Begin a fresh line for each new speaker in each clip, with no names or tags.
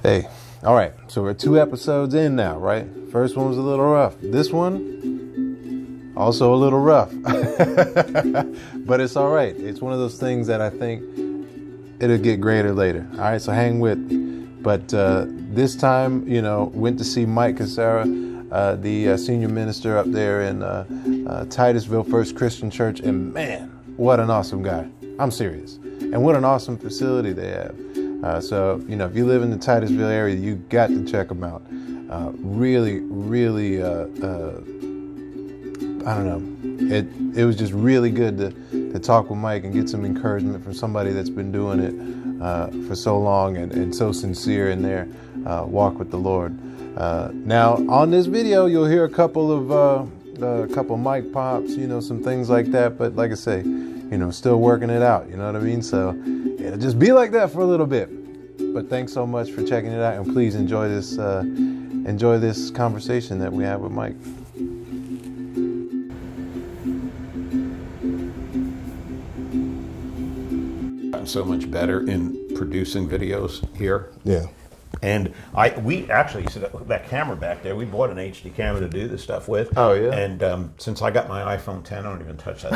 Hey, all right, so we're 2 episodes in now, right? First one was a little rough. This one, also a little rough. But it's all right. It's one of those things that I think it'll get greater later. All right, so hang with me. But this time, went to see Mike Cassara, the senior minister up there in Titusville First Christian Church. And man, what an awesome guy. I'm serious. And what an awesome facility they have. So, if you live in the Titusville area, you got to check them out. Really, I don't know. It was just really good to talk with Mike and get some encouragement from somebody that's been doing it for so long and so sincere in their walk with the Lord. Now, on this video, you'll hear a couple of mic pops, some things like that. But like I say, still working it out. You know what I mean? So it'll just be like that for a little bit. But thanks so much for checking it out, and please enjoy this conversation that we have with Mike.
Gotten so much better in producing videos here.
Yeah.
And we actually, you see that camera back there, we bought an HD camera to do this stuff with.
Oh, yeah?
And since I got my iPhone 10, I don't even touch that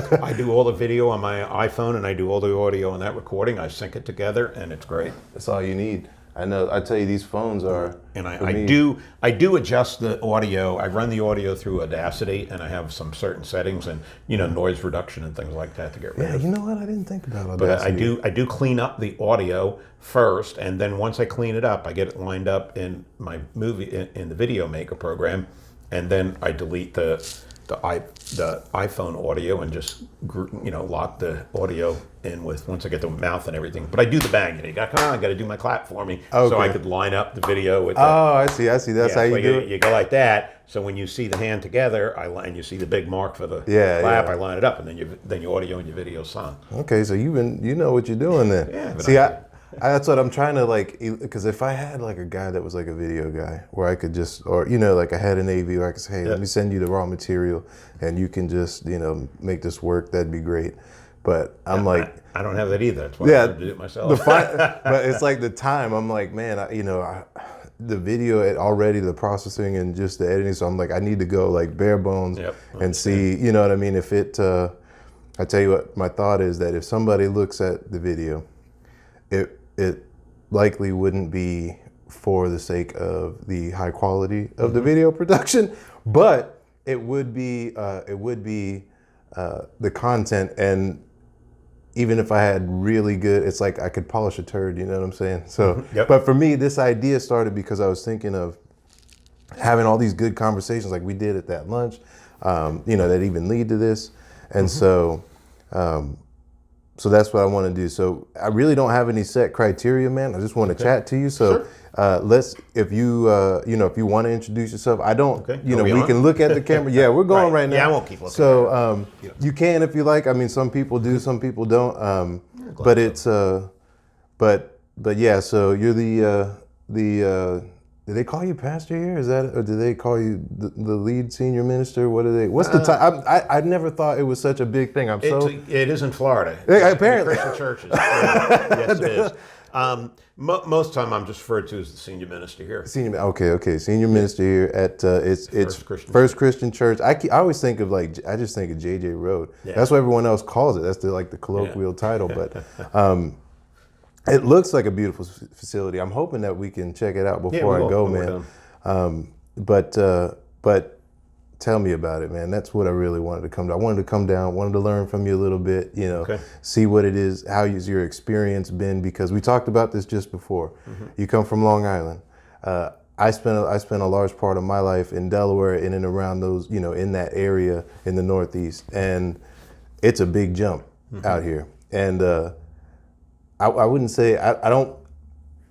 thing. I do all the video on my iPhone, and I do all the audio on that recording. I sync it together, and it's great.
That's all you need. I know. I tell you, these phones are.
And I do adjust the audio. I run the audio through Audacity, and I have some certain settings and noise reduction and things like that to get rid of.
Yeah, you know what? I didn't think about Audacity.
But I do clean up the audio first, and then once I clean it up, I get it lined up in my in the Video Maker program, and then I delete the iPhone audio and just lock the audio in with once I get the mouth and everything. But I do the bang. I got to do my clap for me, so I could line up the video with.
I see. That's how you do it.
You go like that. So when you see the hand together, and you see the big mark for the clap, I line it up, and then your audio and your video song.
Okay, so you know what you're doing then.
Yeah.
See, that's what I'm trying to because if I had a guy that was a video guy where I could just, or I had an AV where I could say, hey, let me send you the raw material and you can just, make this work, that'd be great. But I'm
I don't have that either. That's why I have to do it myself.
But it's the time. I'm man, the video already, the processing and just the editing. So I'm I need to go bare bones and see, you know what I mean? If it, I tell you what, my thought is that if somebody looks at the video, it likely wouldn't be for the sake of the high quality of the video production, but it would be the content. And even if I had really good, it's I could polish a turd, you know what I'm saying? So, But for me, this idea started because I was thinking of having all these good conversations like we did at that lunch, that even lead to this. And so that's what I want to do. So I really don't have any set criteria, man. I just want to chat to you. So let's, if you, if you want to introduce yourself, I don't, we can look at the camera. Yeah, we're going right now.
Yeah, I won't keep looking.
So you can if you like. I mean, some people do, some people don't. But it's, but yeah. So you're the. Do they call you pastor here? Is that, or do they call you the lead senior minister? What are they? What's the time? I never thought it was such a big thing.
It is in Florida.
Apparently,
Christian churches. Yes, it is. Most time, I'm just referred to as the senior minister here.
Okay. Senior minister here at it's First Christian Church. I always think of I just think of JJ Road. Yeah. That's what everyone else calls it. That's the colloquial title, but. It looks like a beautiful facility. I'm hoping that we can check it out before I go, man. But tell me about it, man. That's what I really wanted to come to. I wanted to come down, wanted to learn from you a little bit, see what it is, how has your experience been, because we talked about this just before. You come from Long Island. I spent a large part of my life in Delaware, in and around those, in that area in the Northeast. And it's a big jump out here. And I wouldn't say, I don't,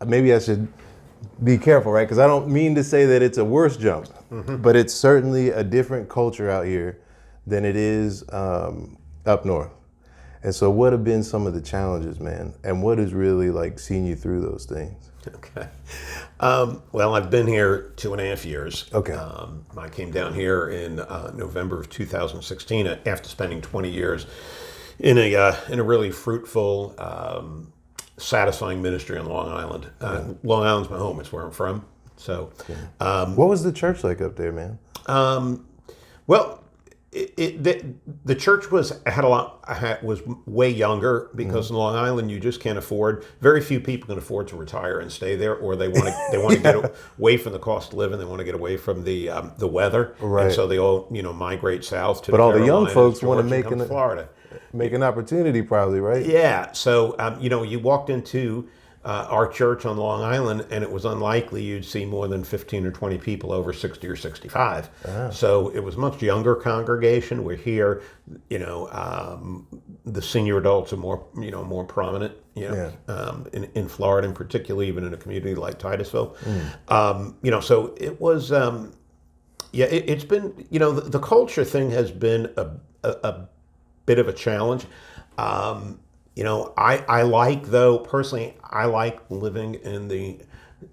maybe I should be careful, right? Because I don't mean to say that it's a worse jump, but it's certainly a different culture out here than it is up north. And so what have been some of the challenges, man? And what has really seen you through those things?
Okay. Well, I've been here 2.5 years.
Okay.
I came down here in November of 2016 after spending 20 years in a really fruitful satisfying ministry on Long Island. Long Island's my home. It's where I'm from. So,
what was the church like up there, man?
Well, the church was way younger because in Long Island you just can't afford. Very few people can afford to retire and stay there, or they want to get away from the cost of living. They want to get away from the weather,
Right.
And so they all migrate south to.
But
the
all the young
Carolinas,
folks want to
Georgia,
make
and come to Florida.
Make an opportunity, probably, right?
Yeah. So you walked into our church on Long Island, and it was unlikely you'd see more than 15 or 20 people over 60 or 65. So it was a much younger congregation. We're here, the senior adults are more prominent, in Florida, and particularly even in a community like Titusville. So it was, it's been, the culture thing has been a bit of a challenge. I like, though, personally, I like living in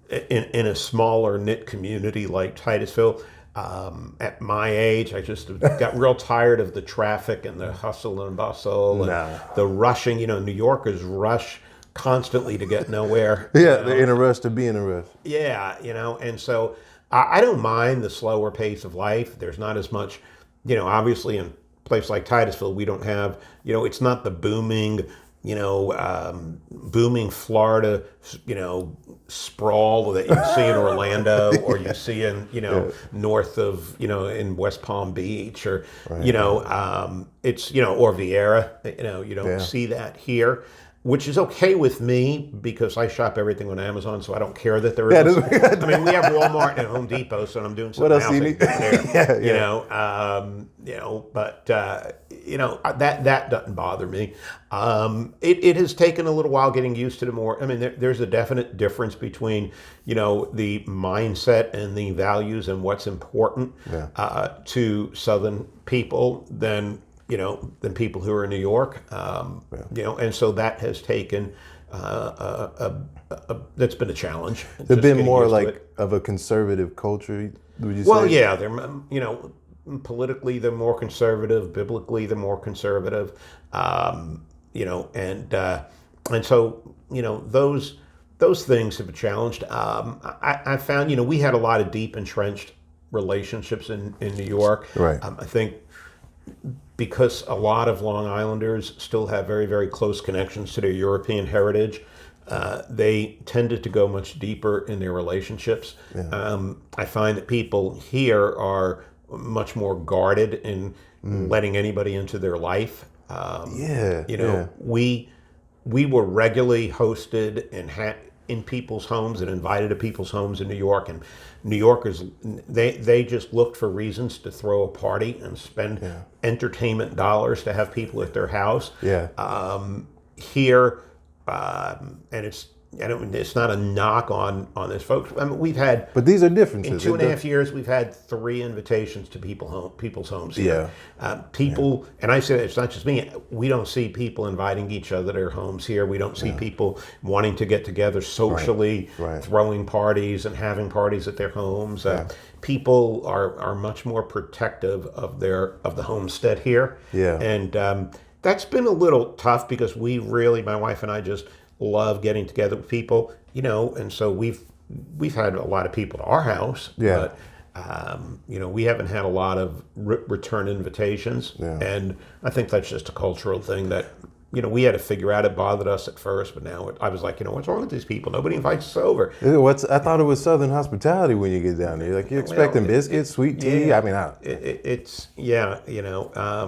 a smaller knit community like Titusville. At my age, I just got real tired of the traffic and the hustle and bustle and the rushing. New Yorkers rush constantly to get nowhere.
Yeah, they're in a rush to be in a rush.
Yeah, and so I don't mind the slower pace of life. There's not as much, obviously in a place like Titusville, we don't have, it's not the booming Florida, sprawl that you see in Orlando or you see in, north of, in West Palm Beach or, it's, or Vieira, you don't see that here, which is okay with me because I shop everything on Amazon, so I don't care that there is. I mean, we have Walmart and Home Depot, so I'm doing something else. What else do you need? That doesn't bother me. It has taken a little while getting used to the more. I mean, there's a definite difference between the mindset and the values and what's important to Southern people than people who are in New York. And so that has taken that's been a challenge.
They've been more like of a conservative culture, would you say?
Well, yeah, they're politically they're more conservative, biblically they're more conservative, and so those things have been challenged. I found we had a lot of deep entrenched relationships in New York.
Right.
I think because a lot of Long Islanders still have very, very close connections to their European heritage, they tended to go much deeper in their relationships. Yeah. I find that people here are much more guarded in letting anybody into their life. We were regularly hosted in people's homes and invited to people's homes in New York, and New Yorkers they just looked for reasons to throw a party and spend entertainment dollars to have people at their house. Here, and it's not a knock on this, folks. I mean, we've had,
but these are differences.
In 2.5 years, we've had 3 invitations to people's homes here. And I say it's not just me. We don't see people inviting each other to their homes here. We don't see people wanting to get together socially, throwing parties and having parties at their homes. People are much more protective of the homestead here. And that's been a little tough because my wife and I just love getting together with people, and so we've had a lot of people to our house, but we haven't had a lot of return invitations, and I think that's just a cultural thing that we had to figure out. It bothered us at first, but now I was like, what's wrong with these people? Nobody invites us over.
I thought it was Southern hospitality when you get down there. Like you're expecting biscuits, sweet tea. I mean, I don't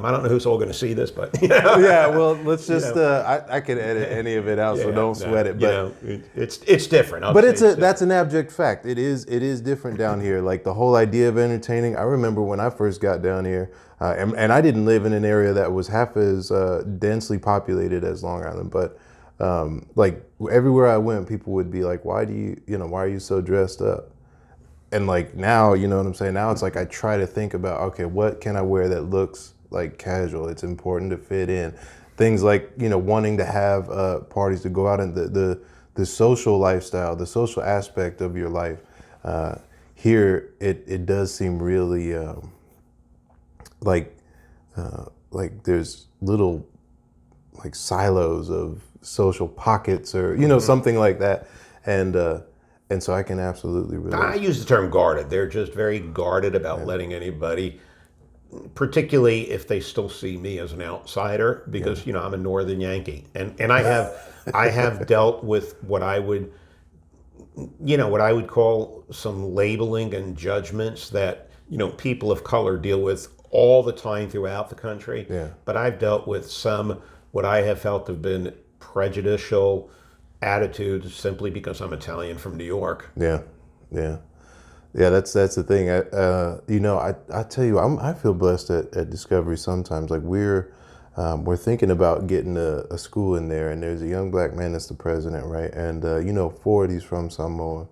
know who's all going to see this, but well, let's just. I can edit any of it out, so don't sweat it. But
it's different.
That's an abject fact. It is different down here. Like the whole idea of entertaining. I remember when I first got down here. And I didn't live in an area that was half as densely populated as Long Island, but like everywhere I went, people would be like, why are you so dressed up? And like now, you know what I'm saying? Now it's like I try to think about, okay, what can I wear that looks like casual? It's important to fit in. Things like, wanting to have parties, to go out, and the social lifestyle, the social aspect of your life. Here, it does seem really... like there's little like silos of social pockets or something like that, and so I can absolutely relate.
I use the term guarded. They're just very guarded about letting anybody, particularly if they still see me as an outsider, because I'm a Northern Yankee, and I have dealt with what I would call some labeling and judgments that people of color deal with all the time throughout the country.
Yeah.
But I've dealt with some what I have felt have been prejudicial attitudes simply because I'm Italian from New York.
Yeah. That's the thing. I tell you, I feel blessed at Discovery sometimes. Like we're thinking about getting a school in there, and there's a young black man that's the president, right? And Ford, he's from Samoa.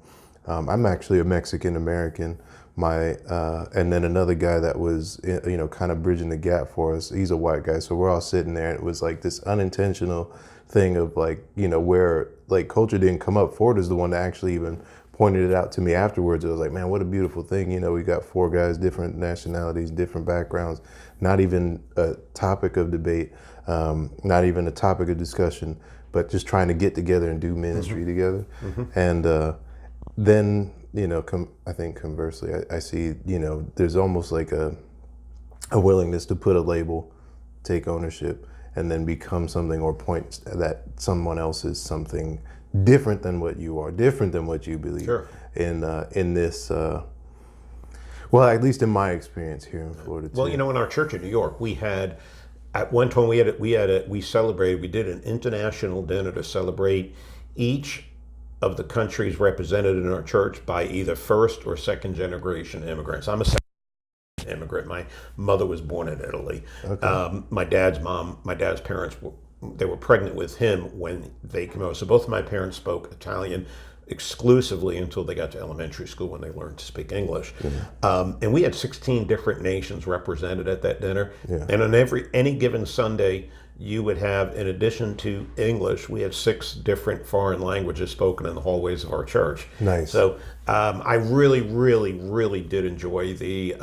I'm actually a Mexican American. And then another guy that was kind of bridging the gap for us. He's a white guy, so we're all sitting there, and it was like this unintentional thing of like where like culture didn't come up. Ford is the one that actually even pointed it out to me afterwards. It was like, man, what a beautiful thing. We got 4 guys, different nationalities, different backgrounds, not even a topic of debate, not even a topic of discussion, but just trying to get together and do ministry together. And then, I think conversely, I see, there's almost like a willingness to put a label, take ownership, and then become something or point that someone else is something different than what you are, different than what you believe.
Sure.
In this, well, at least in my experience here in Florida too.
Well, in our church in New York, we had, at one time we did an international dinner to celebrate each of the countries represented in our church by either first or second generation immigrants. I'm a second immigrant. My mother was born in Italy. Okay. My dad's parents they were pregnant with him when they came over. So both of my parents spoke Italian exclusively until they got to elementary school when they learned to speak English. And we had 16 different nations represented at that dinner. Yeah. And on any given Sunday, you would have, in addition to English, we had 6 different foreign languages spoken in the hallways of our church.
Nice.
So I really, really, really did enjoy the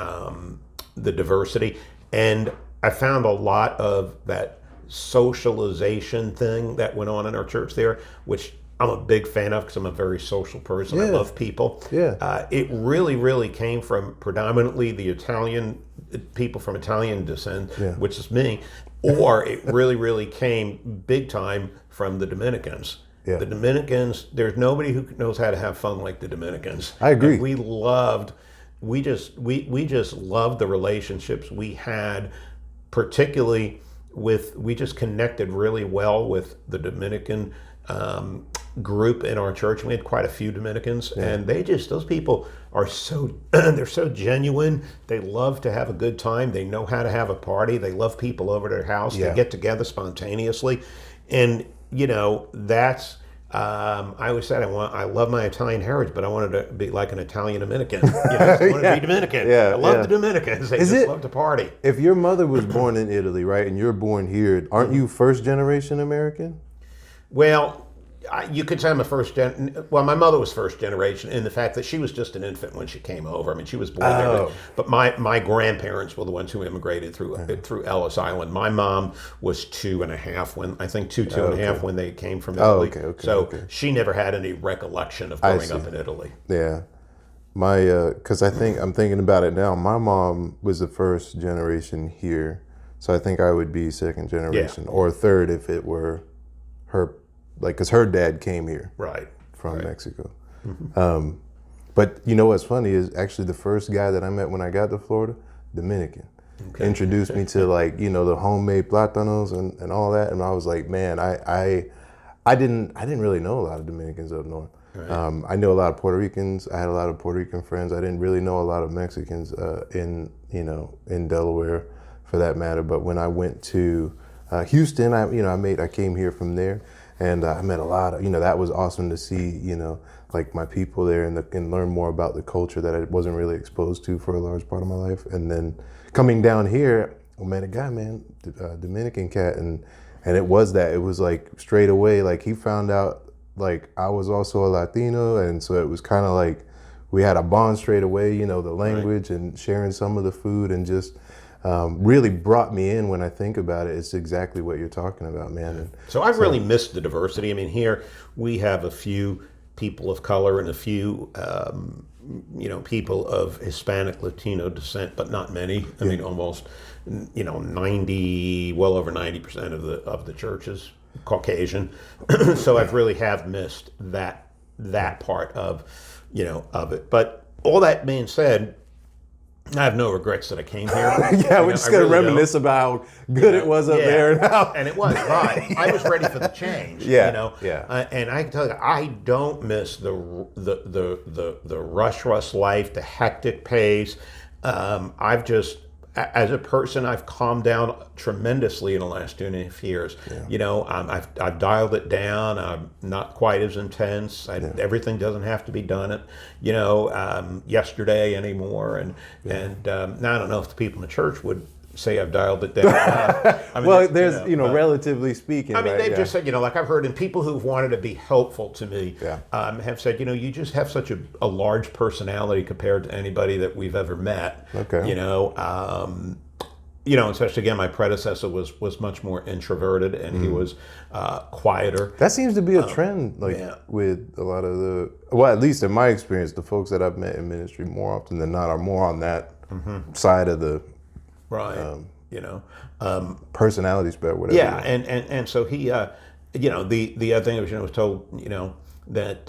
diversity. And I found a lot of that socialization thing that went on in our church there, which I'm a big fan of because I'm a very social person. Yeah. I love people. Yeah. It really, really came from predominantly the Italian people from Italian descent, which is me, or it really, really came big time from the Dominicans. Yeah. The Dominicans, there's nobody who knows how to have fun like the Dominicans.
I agree.
And we just loved the relationships we had, particularly we just connected really well with the Dominican group in our church. We had quite a few Dominicans, and those people are they're so genuine. They love to have a good time. They know how to have a party. They love people over to their house. They get together spontaneously, and that's. I always said I love my Italian heritage, but I wanted to be like an Italian Dominican. I wanted to be Dominican. I love the Dominicans. They love to party.
If your mother was born in Italy, right, and you're born here, aren't you first generation American?
Well, you could say I'm my mother was first generation in the fact that she was just an infant when she came over. I mean, she was born there. But my grandparents were the ones who immigrated through Ellis Island. My mom was 2.5 when they came from Italy. She never had any recollection of growing up in Italy.
Yeah. Because I'm thinking about it now. My mom was the first generation here. So I think I would be second generation or third if it were her. Because her dad came here from Mexico. Mm-hmm. But what's funny is actually the first guy that I met when I got to Florida, Dominican, introduced me to the homemade plátanos and all that. And I was like, man, I didn't really know a lot of Dominicans up north. Right. I know a lot of Puerto Ricans. I had a lot of Puerto Rican friends. I didn't really know a lot of Mexicans in Delaware for that matter. But when I went to Houston, I came here from there. And I met a lot of, that was awesome to see, like my people there and learn more about the culture that I wasn't really exposed to for a large part of my life. And then coming down here, I met a guy, man, Dominican cat. And it was like straight away, like he found out like I was also a Latino. And so it was kind of like we had a bond straight away, the language and sharing some of the food and just, really brought me in. When I think about it, it's exactly what you're talking about, man. And
so I've really missed the diversity. I mean, here we have a few people of color and a few, people of Hispanic, Latino descent, but not many. I mean, almost, 90, well over 90% of the church is Caucasian. So I've really have missed that part of it. But all that being said, I have no regrets that I came here.
We're just going to reminisce about how good it was up there.
And it was, right. I was ready for the change. And I can tell you, I don't miss the rush life, the hectic pace. I've just, as a person, I've calmed down tremendously in the last 2.5 years. I've dialed it down. I'm not quite as intense. Everything doesn't have to be done yesterday anymore. And now I don't know if the people in the church would say I've dialed it down. I mean,
well, there's, relatively speaking.
I mean, they've just said, like I've heard, and people who've wanted to be helpful to me have said, you just have such a large personality compared to anybody that we've ever met.
Okay.
Especially again, my predecessor was much more introverted, and he was quieter.
That seems to be a trend, with a lot of at least in my experience, the folks that I've met in ministry more often than not are more on that side of the personality spectrum, whatever.
Yeah, and so he, the other thing was told, that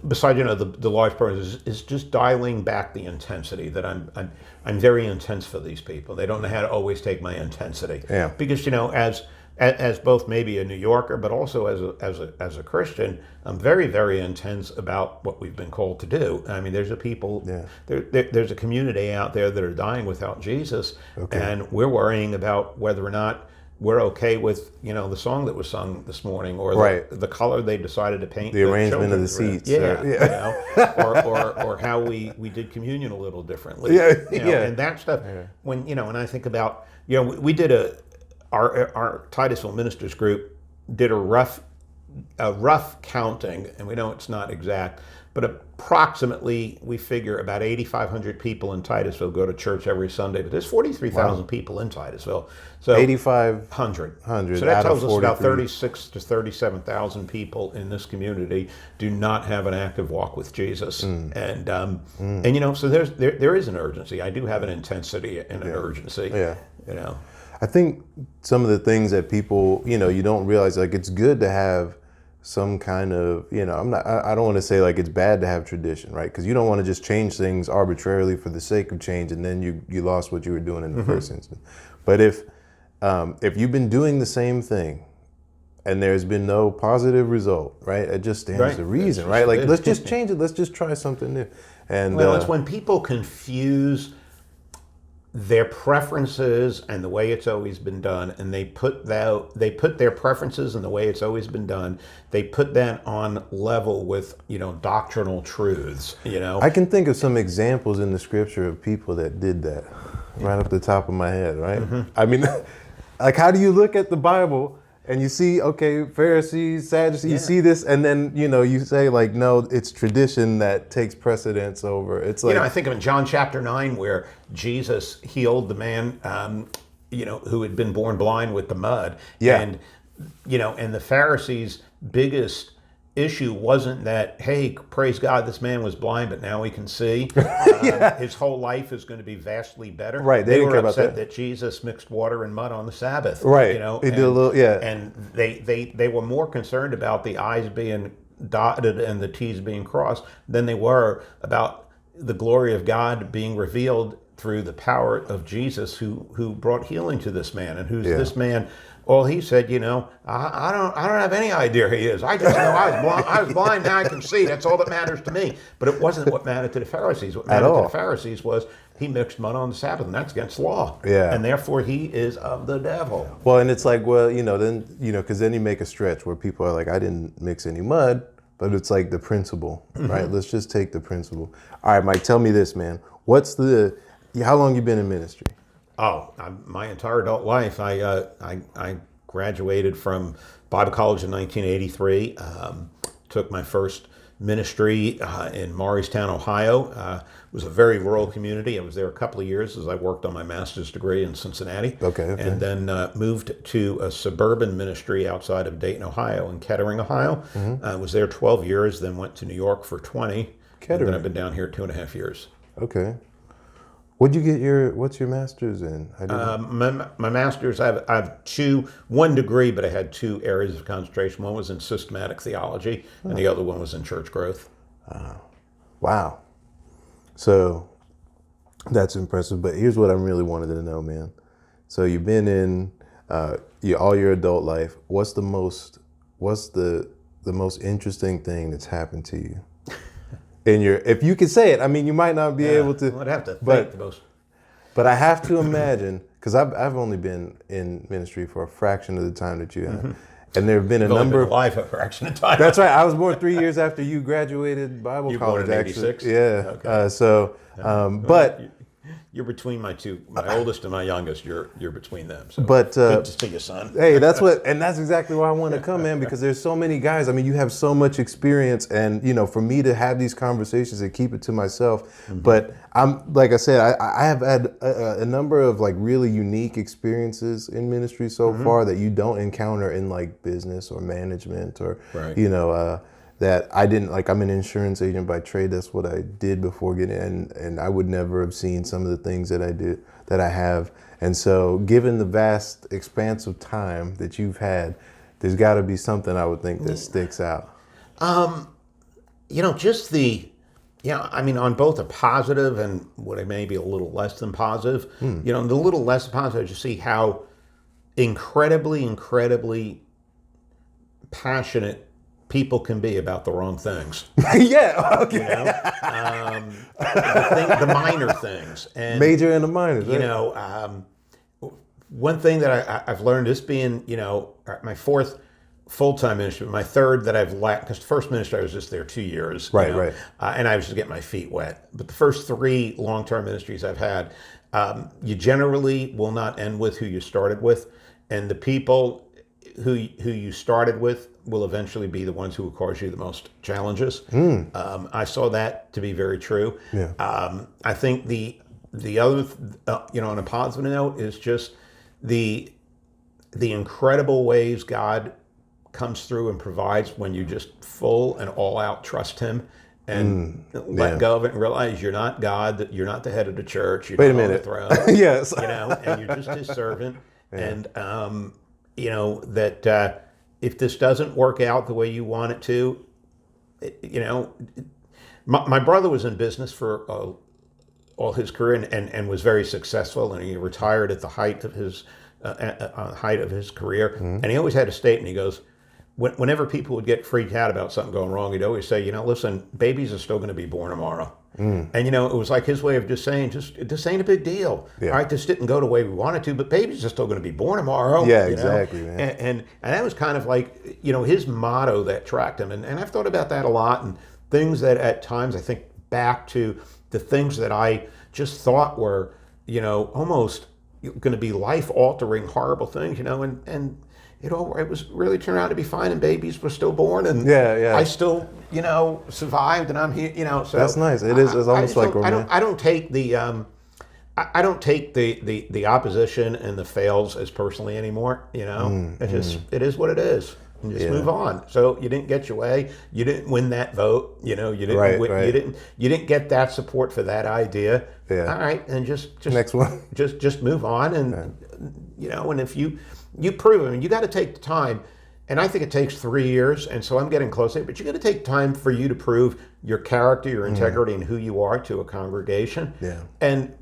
besides the large person is just dialing back the intensity. That I'm very intense for these people. They don't know how to always take my intensity.
Yeah.
Because as both maybe a New Yorker, but also as a Christian, I'm very, very intense about what we've been called to do. I mean, there's there's a community out there that are dying without Jesus, and we're worrying about whether or not we're okay with the song that was sung this morning, or the color they decided to paint,
the arrangement of the seats,
or how we did communion a little differently, and that stuff. When when I think about we did our Titusville ministers group did a rough counting, and we know it's not exact, but approximately we figure about 8,500 people in Titusville go to church every Sunday. But there's 43,000 people in Titusville, so
8,500.
So that tells us about 36 to 37,000 people in this community do not have an active walk with Jesus, and so there is an urgency. I do have an intensity and an urgency.
I think some of the things that people, you don't realize, like it's good to have some kind of, I don't want to say like it's bad to have tradition, right? Because you don't want to just change things arbitrarily for the sake of change, and then you lost what you were doing in the first instance. But if you've been doing the same thing and there's been no positive result, right? It just stands to reason, right? Like let's just change it. Let's just try something new. And
it's when people confuse their preferences and the way it's always been done, and they put their preferences and the way it's always been done, they put that on level with doctrinal truths.
I can think of some examples in the scripture of people that did that right off the top of my head, right? I mean, like, how do you look at the Bible and you see, Pharisees, Sadducees, you see this, and then, you say, like, no, it's tradition that takes precedence over. It's like,
I think of in John chapter 9 where Jesus healed the man, who had been born blind with the mud.
Yeah.
And, and the Pharisees' biggest issue wasn't that, hey, praise God, this man was blind, but now he can see. His whole life is going to be vastly better.
Right.
They
didn't
were
care about
upset that Jesus mixed water and mud on the Sabbath.
Right. He did a little,
And they were more concerned about the I's being dotted and the T's being crossed than they were about the glory of God being revealed through the power of Jesus, who brought healing to this man, and who's this man. Well, he said, I don't have any idea who he is. I just know I was blind, now I can see. That's all that matters to me. But it wasn't what mattered to the Pharisees. What mattered to the Pharisees was he mixed mud on the Sabbath, and that's against law.
Yeah.
And therefore he is of the devil.
Well, and it's like, because then you make a stretch where people are like, I didn't mix any mud, but it's like the principle, right? Let's just take the principle. All right, Mike, tell me this, man. How long you been in ministry?
Oh, my entire adult life. I graduated from Bible college in 1983. Took my first ministry in Morristown, Ohio. It was a very rural community. I was there a couple of years as I worked on my master's degree in Cincinnati.
Okay.
And then moved to a suburban ministry outside of Dayton, Ohio, in Kettering, Ohio. I was there 12 years, then went to New York for 20.
Kettering.
And then I've been down here 2.5 years.
Okay. What's your master's in?
My master's, I have one degree, but I had 2 areas of concentration. One was in systematic theology, and the other one was in church growth.
Wow. So that's impressive. But here's what I really wanted to know, man. So you've been in all your adult life. What's the most interesting thing that's happened to you? If you could say it, I mean, you might not be able to.
I'd have to think the most.
But I have to imagine, because I've only been in ministry for a fraction of the time that you have, and there have been a number of
life a fraction of time.
That's right. I was born 3 years after you graduated Bible college.
Born in '86.
Yeah.
Okay.
But
you're between my oldest and my youngest. You're between them. So
but
good to see you, son.
Hey, that's exactly why I want to come, man, because there's so many guys. I mean, you have so much experience, and for me to have these conversations and keep it to myself. But I'm, like I said, I have had a number of like really unique experiences in ministry so far that you don't encounter in like business or management or that I didn't, like, I'm an insurance agent by trade. That's what I did before getting in, and I would never have seen some of the things that I have. And so given the vast expanse of time that you've had, there's got to be something I would think that sticks out.
Just on both a positive and what may be a little less than positive, the little less positive, you see how incredibly passionate people can be about the wrong things.
Yeah, okay.
The minor things. And,
major and the minors, right?
One thing that I've learned, this being, my 4th full-time ministry, my 3rd that I've left, because the first ministry I was just there 2 years.
Right.
And I was just getting my feet wet. But the first 3 long-term ministries I've had, you generally will not end with who you started with. And the people who you started with will eventually be the ones who will cause you the most challenges. I saw that to be very true.
Yeah.
I think the other, on a positive note, is just the incredible ways God comes through and provides when you just full and all out trust Him and let go of it and realize you're not God, that you're not the head of the church, you're not on the throne.
Yes.
And you're just His servant. And that if this doesn't work out the way you want it to, my brother was in business for all his career and was very successful, and he retired at the height of his career. And he always had a statement. He goes, whenever people would get freaked out about something going wrong, he'd always say, listen, babies are still going to be born tomorrow. And it was like his way of just saying, this ain't a big deal.
Yeah.
All right, this didn't go the way we wanted to, but babies are still going to be born tomorrow.
Yeah, exactly, man.
And that was kind of like, his motto that tracked him. And I've thought about that a lot, and things that at times I think back to the things that I just thought were, almost going to be life-altering, horrible things, and it was really turned out to be fine, and babies were still born, and I still, survived, and I'm here, so
that's nice. It is. It's almost like
I don't take the the opposition and the fails as personally anymore. It is what it is. And just move on. So you didn't get your way. You didn't win that vote. You didn't.
Right.
You didn't get that support for that idea.
Yeah.
All right, and just
next one.
Just move on, and and if you prove it, I mean, you got to take the time. And I think it takes 3 years, and so I'm getting close to it, but you got to take time for you to prove your character, your integrity, and who you are to a congregation.
Yeah.
And,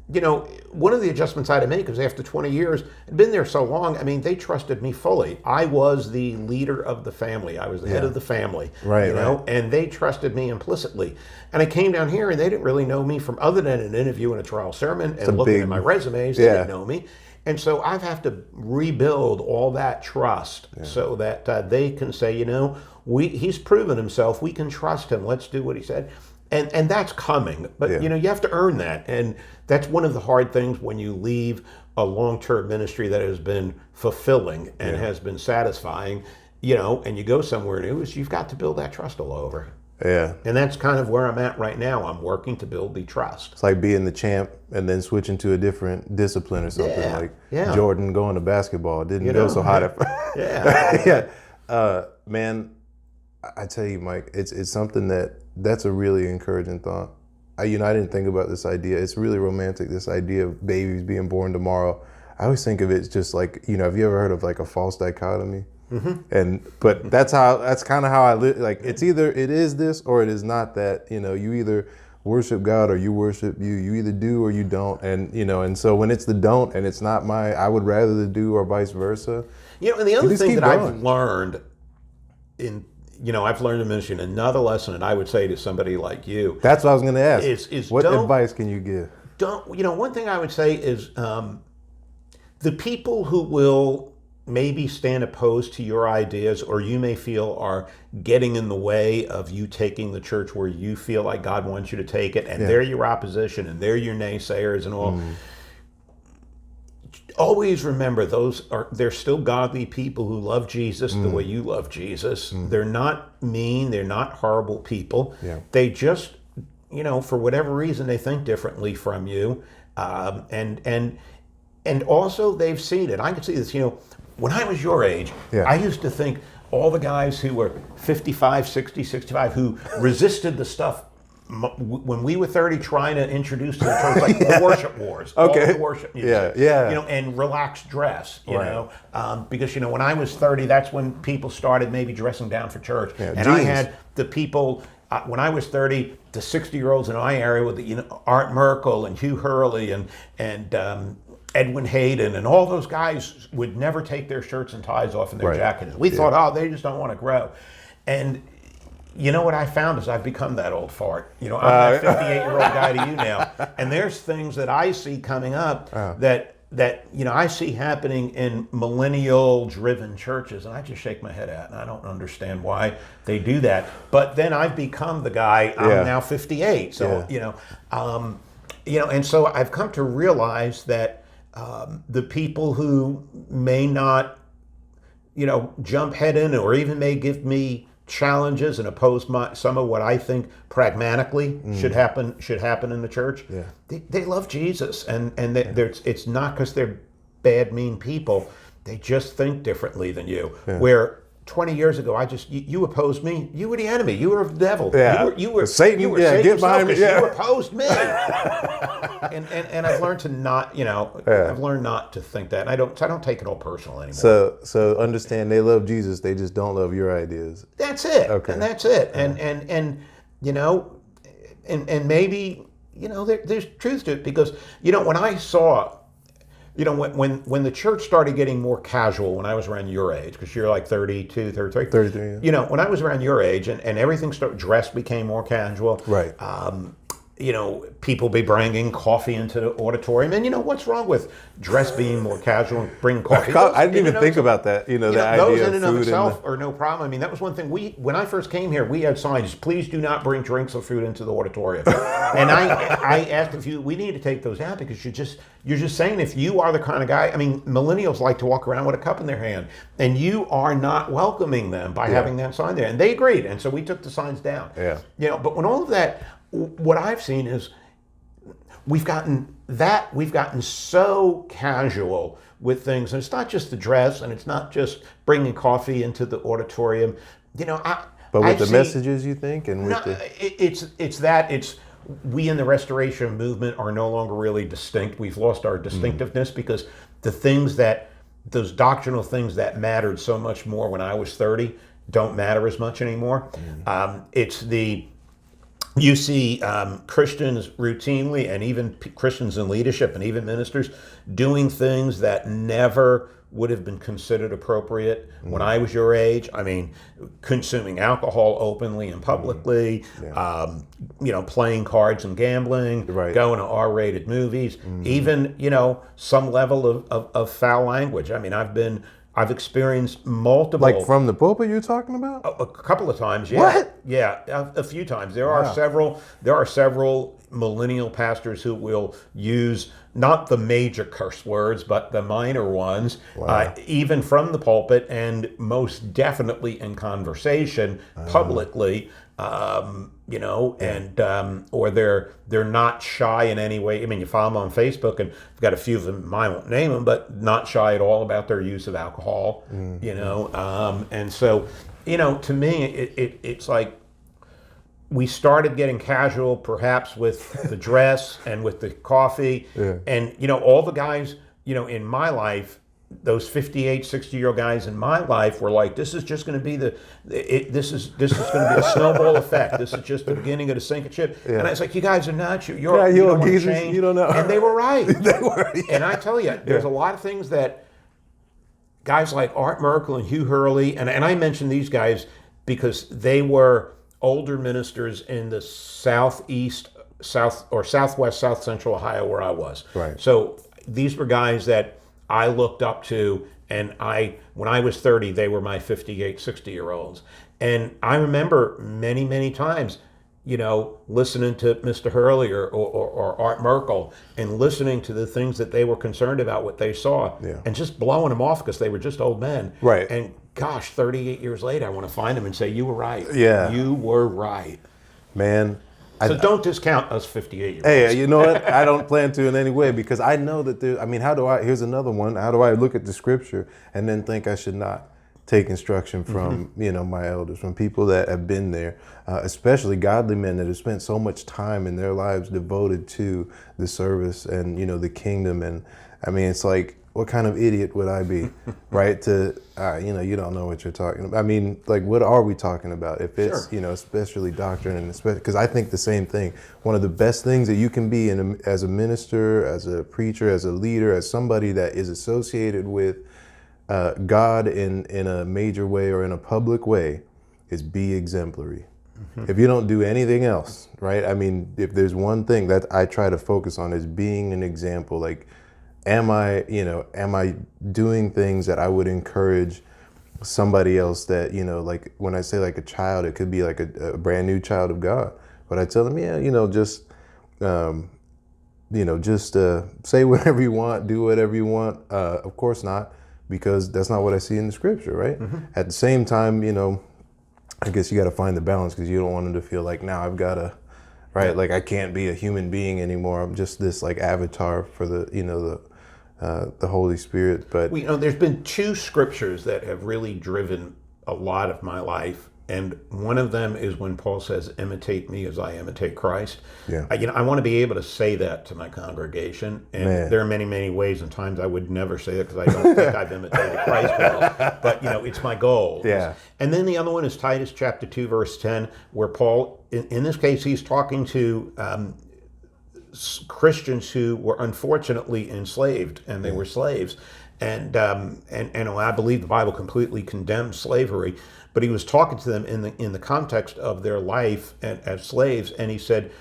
one of the adjustments I had to make was after 20 years, I'd been there so long, I mean, they trusted me fully. I was the leader of the family. I was the head of the family.
Right.
And they trusted me implicitly. And I came down here, and they didn't really know me from other than an interview and a trial sermon, and looking at my resumes, they didn't know me. And so I have to rebuild all that trust so that they can say, he's proven himself. We can trust him. Let's do what he said. And that's coming. But, you have to earn that. And that's one of the hard things when you leave a long-term ministry that has been fulfilling and has been satisfying, and you go somewhere new, is you've got to build that trust all over.
Yeah.
And that's kind of where I'm at right now. I'm working to build the trust.
It's like being the champ and then switching to a different discipline or something.
Yeah.
Like
Yeah.
Jordan going to basketball. It didn't go so hot at first.
Yeah.
Yeah. Man, I tell you, Mike, it's something that's a really encouraging thought. I didn't think about this idea. It's really romantic, this idea of babies being born tomorrow. I always think of it just like, have you ever heard of like a false dichotomy? Mm-hmm. But that's kind of how I live. Like, it's either it is this or it is not that. You either worship God or you worship you. You either do or you don't. And so when it's the don't and it's not I would rather the do, or vice versa.
And the other thing that I've learned I've learned in ministry, and another lesson that I would say to somebody like you.
That's what I was going to ask.
Is
what advice can you give?
One thing I would say is the people who will maybe stand opposed to your ideas, or you may feel are getting in the way of you taking the church where you feel like God wants you to take it, and they're your opposition, and they're your naysayers and all. Always remember, they're still godly people who love Jesus the way you love Jesus. They're not mean, they're not horrible people. Yeah. They just, for whatever reason, they think differently from you. And also they've seen it. I can see this, when I was your age, I used to think all the guys who were 55, 60, 65, who resisted the stuff when we were 30, trying to introduce to the church, like the worship wars, all the worship music, and relaxed dress, because when I was 30, that's when people started maybe dressing down for church, and I had the people when I was 30, the 60-year-olds in my area with Art Merkel and Hugh Hurley and Edwin Hayden and all those guys would never take their shirts and ties off and their jackets. We thought, they just don't want to grow, and. You know what I found is I've become that old fart. I'm that 58-year-old guy to you now. And there's things that I see coming up that I see happening in millennial-driven churches, and I just shake my head at, and I don't understand why they do that. But then I've become the guy. I'm now 58, so and so I've come to realize that the people who may not, jump head in, or even may give me challenges and oppose some of what I think pragmatically should happen in the church. Yeah. They love Jesus, and it's not because they're bad, mean people. They just think differently than you. Yeah. Where 20 years ago, you opposed me. You were the enemy. You were the devil. Yeah. You were Satan. You were Satan. Get behind me. You opposed me. and I've learned to not, I've learned not to think that. And I don't take it all personal anymore.
So understand, they love Jesus. They just don't love your ideas.
That's it. Okay. And that's it. And maybe there's truth to it, because when I saw. When the church started getting more casual, when I was around your age, because you're like 32, 33.
33, yeah.
When I was around your age and everything dress became more casual. Right. People be bringing coffee into the auditorium. And what's wrong with dress being more casual and bringing coffee?
I didn't even think about that. The idea
those
of
in and of itself are no problem. I mean, that was one thing. When I first came here, we had signs, please do not bring drinks or food into the auditorium. And I asked we need to take those out, because you're just saying, if you are the kind of guy, I mean, millennials like to walk around with a cup in their hand, and you are not welcoming them by having that sign there. And they agreed. And so we took the signs down. Yeah. But when all of that, what I've seen is we've gotten so casual with things, and it's not just the dress, and it's not just bringing coffee into the auditorium. But
with the messages, you think, and with
it's we in the Restoration movement are no longer really distinct. We've lost our distinctiveness, because those doctrinal things that mattered so much more when I was 30 don't matter as much anymore. You see Christians routinely, and even Christians in leadership and even ministers, doing things that never would have been considered appropriate when I was your age. I mean, consuming alcohol openly and publicly, playing cards and gambling, going to R-rated movies, even, some level of foul language. I mean, I've experienced multiple.
Like from the pulpit you're talking about?
A couple of times, yeah.
What?
Yeah, a few times. There are several millennial pastors who will use not the major curse words, but the minor ones,
Wow.
even from the pulpit, and most definitely in conversation publicly. Or they're not shy in any way. I mean, you follow them on Facebook, and I've got a few of them. I won't name them, but not shy at all about their use of alcohol. And so, to me, it's like we started getting casual, perhaps with the dress and with the coffee, and all the guys, in my life. Those 58, 60-year-old guys in my life were like, this is just going to be this is going to be a snowball effect. This is just the beginning of the sinking ship. And I was like, you guys are nuts. You don't want to change.
You don't know.
And they were right.
They were. Yeah.
And I tell you, there's a lot of things that guys like Art Merkel and Hugh Hurley, and I mention these guys because they were older ministers in the southwest, south central Ohio where I was.
Right.
So these were guys that I looked up to, and when I was 30, they were my 58, 60-year-olds. And I remember many, many times, listening to Mr. Hurley or Art Merkel and listening to the things that they were concerned about, what they saw, and just blowing them off because they were just old men.
Right.
And gosh, 38 years later, I want to find them and say, you were right.
Yeah.
You were right.
Man.
So don't discount us 58-year-olds.
Hey, you know what? I don't plan to in any way, because I know that here's another one. How do I look at the scripture and then think I should not take instruction from, my elders, from people that have been there, especially godly men that have spent so much time in their lives devoted to the service and, the kingdom. And I mean, it's like, what kind of idiot would I be, right? To, you don't know what you're talking about. I mean, like, what are we talking about? If it's, especially doctrine, and especially, because I think the same thing. One of the best things that you can be as a minister, as a preacher, as a leader, as somebody that is associated with God in a major way or in a public way, is be exemplary. If you don't do anything else, right? I mean, if there's one thing that I try to focus on, is being an example. Like, am I doing things that I would encourage somebody else that, like when I say like a child, it could be like a brand new child of God. But I tell them, just say whatever you want, do whatever you want. Of course not, because that's not what I see in the scripture, right? At the same time, I guess you got to find the balance, because you don't want them to feel like, now I've got to, right? Like, I can't be a human being anymore. I'm just this like avatar for the Holy Spirit. But
there's been two scriptures that have really driven a lot of my life, and one of them is when Paul says, imitate me as I imitate Christ. I want to be able to say that to my congregation, and there are many, many ways and times I would never say it, because I don't think I've imitated Christ well, but it's my goal. And then the other one is Titus chapter 2 verse 10, where Paul, in this case, he's talking to Christians who were unfortunately enslaved, and they were slaves, and I believe the Bible completely condemns slavery, but he was talking to them in the context of their life as slaves, and he said,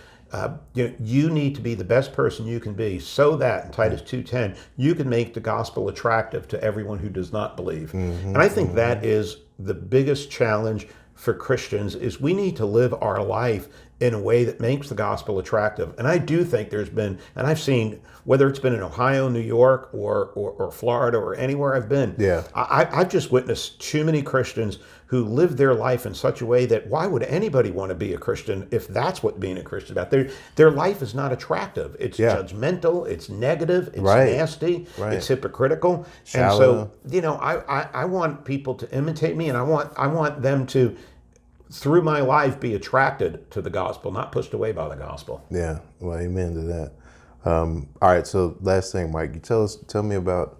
you need to be the best person you can be, so that in Titus 2:10 you can make the gospel attractive to everyone who does not believe. And I think that is the biggest challenge for Christians, is we need to live our life in a way that makes the gospel attractive. And I do think there's been, and I've seen, whether it's been in Ohio, New York, or Florida, or anywhere I've been, I've just witnessed too many Christians who live their life in such a way that, why would anybody want to be a Christian if that's what being a Christian is about? Their life is not attractive. It's judgmental, it's negative, it's nasty, it's hypocritical. Shallow. And so, I want people to imitate me, and I want them to, through my life, be attracted to the gospel, not pushed away by the gospel.
Yeah, well, amen to that. All right, so last thing, Mike, you tell me about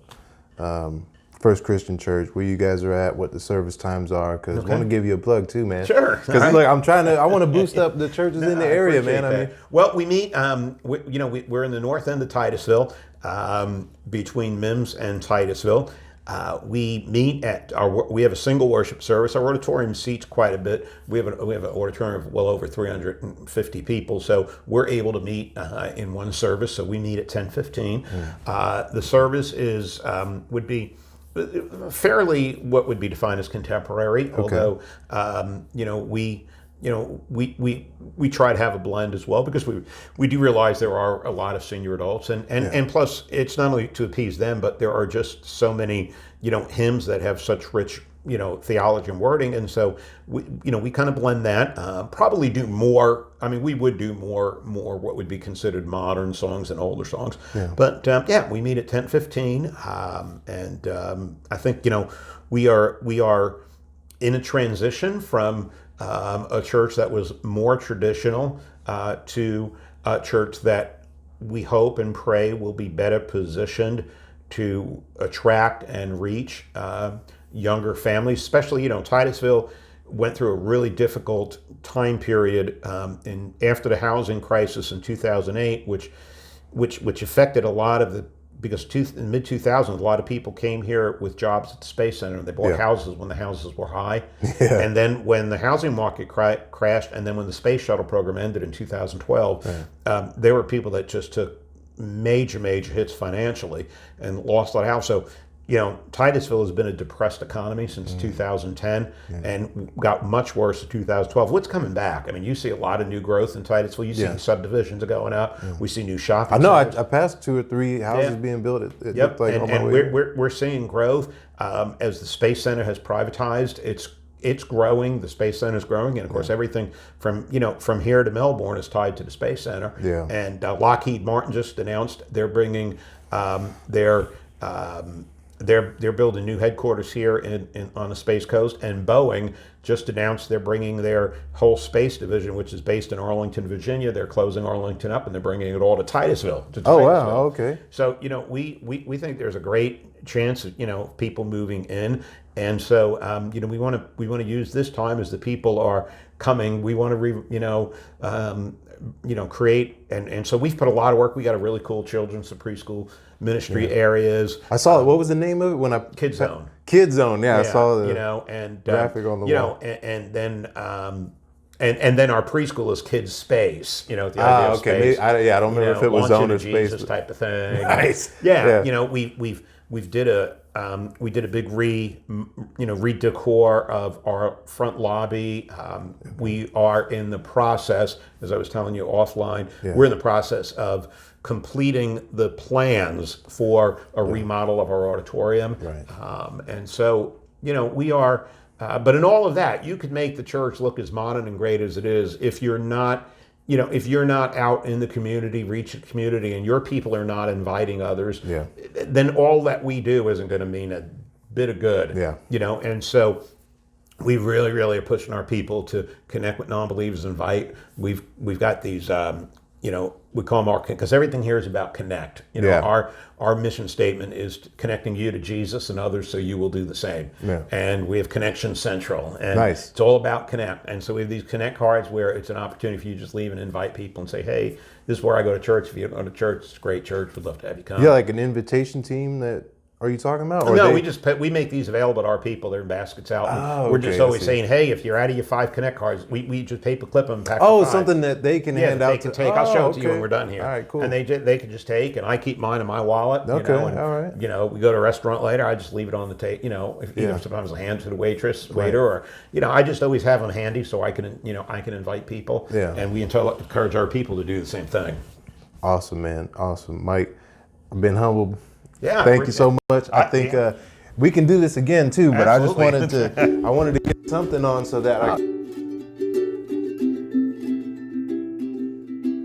First Christian Church, where you guys are at, what the service times are, because I want to give you a plug too, man.
Sure.
Because look, I want to boost up the churches in the area, man.
I mean, well, we meet. We're in the north end of Titusville, between Mims and Titusville. We meet we have a single worship service. Our auditorium seats quite a bit. We have an auditorium of well over 350 people, so we're able to meet in one service. So we meet at 10:15. The service would be fairly what would be defined as contemporary, although we try to have a blend as well, because we do realize there are a lot of senior adults, and plus it's not only to appease them, but there are just so many hymns that have such rich theology and wording, and so we kind of blend that. Probably do more. I mean, we would do more what would be considered modern songs and older songs. Yeah. But we meet at 10:15, and I think we are in a transition from a church that was more traditional to a church that we hope and pray will be better positioned to attract and reach younger families, especially Titusville went through a really difficult time period after the housing crisis in 2008, which affected a lot of because in mid 2000s, a lot of people came here with jobs at the Space Center. They bought houses when the houses were high, and then when the housing market crashed, and then when the space shuttle program ended in 2012, there were people that just took major hits financially and lost that house. So Titusville has been a depressed economy since 2010 and got much worse in 2012. What's coming back? I mean, you see a lot of new growth in Titusville. You see subdivisions are going up. We see new shopping centers.
I passed 2 or 3 houses being built. It
yep.
looked like
and we're seeing growth as the Space Center has privatized. It's growing. The Space Center is growing, and of course, everything from here to Melbourne is tied to the Space Center. Yeah. And Lockheed Martin just announced they're bringing they're building new headquarters here on the Space Coast, and Boeing just announced they're bringing their whole space division, which is based in Arlington, Virginia. They're closing Arlington up, and they're bringing it all to Titusville.
Oh wow, okay.
So we think there's a great chance of people moving in, and so we want to use this time as the people are coming. We want to create, and so we've put a lot of work. We got a really cool children's and preschool ministry areas.
I saw it. What was the name of it?
Kids Zone.
Kids Zone. Yeah, I saw the graphic on the wall.
And then our preschool is Kids Space. The idea of
okay.
space.
I don't remember if it was Zone or Space.
Jesus type of thing.
Nice.
We did a big redecor of our front lobby. We are in the process, as I was telling you offline, we're in the process of completing the plans for a remodel of our auditorium. Right. And so, we are, but in all of that, you could make the church look as modern and great as it is if you're not out in the community, reaching the community, and your people are not inviting others, then all that we do isn't going to mean a bit of good. And so we really are pushing our people to connect with non-believers, invite. We've got these, we call them because everything here is about connect. Our mission statement is connecting you to Jesus and others so you will do the same. And we have Connection Central, and it's all about connect. And so we have these connect cards where it's an opportunity for you to just leave and invite people and say, hey, this is where I go to church. If you don't go to church, it's a great church. We'd love to have you come.
Yeah, like an invitation team that. Are you talking about? Or
no, we make these available to our people. They're in baskets out. And we're just always saying, hey, if you're out of your 5 Connect cards, we just paper clip them. Pack
something that they can hand out.
They can take. I'll show it to you when we're done here.
All right, cool.
And they can just take, and I keep mine in my wallet.
Okay, all right.
We go to a restaurant later. I just leave it on the table. Sometimes I hand it to the waiter, or I just always have them handy so I can invite people. Yeah. And we encourage our people to do the same thing.
Awesome, man. Awesome, Mike. I've been humbled.
Yeah,
thank you so much. I think we can do this again too, but absolutely. I wanted to get something on so that